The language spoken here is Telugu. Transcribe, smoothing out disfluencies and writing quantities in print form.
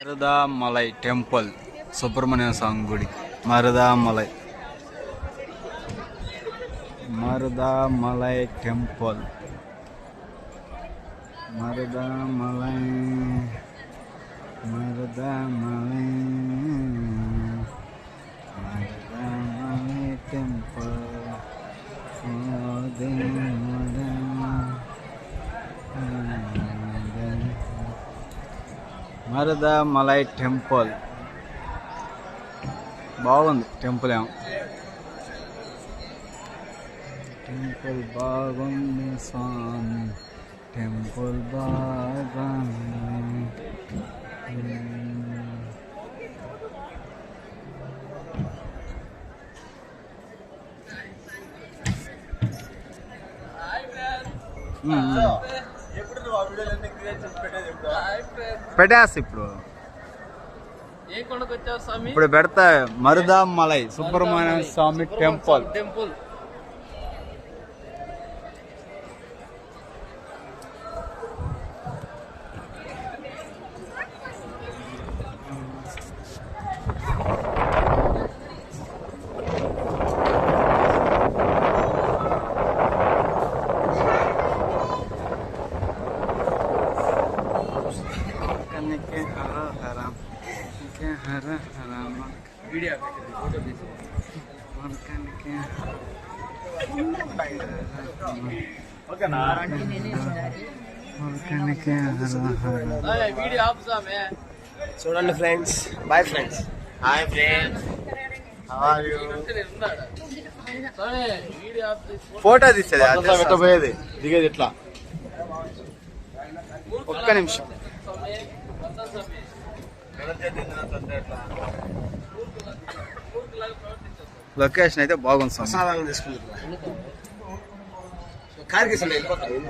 మరుదామలై టెంపుల్ సుబ్రహ్మణ్య స్వామి గుడి. Marudhamalai temple. Marudhamalai temple. Marudhamalai temple బాగుంది. టెంపుల్ బాగుంది స్వామి, టెంపుల్ బాగుంది. పెట్టేస్తా ఇప్పుడు పెడతా. మరుదామలై సుబ్రహ్మణ్య స్వామి టెంపుల్. హర హర వీడియో చూడండి friends. Bye friends. Hi friends, photo తీసేది పోయేది దిగేది ఇట్లా. ఒక్క నిమిషం. లొకేషన్ అయితే బాగుంది. ప్రసాదాలను తీసుకుంటున్నా. కార్కి వెళ్ళిపోతాను.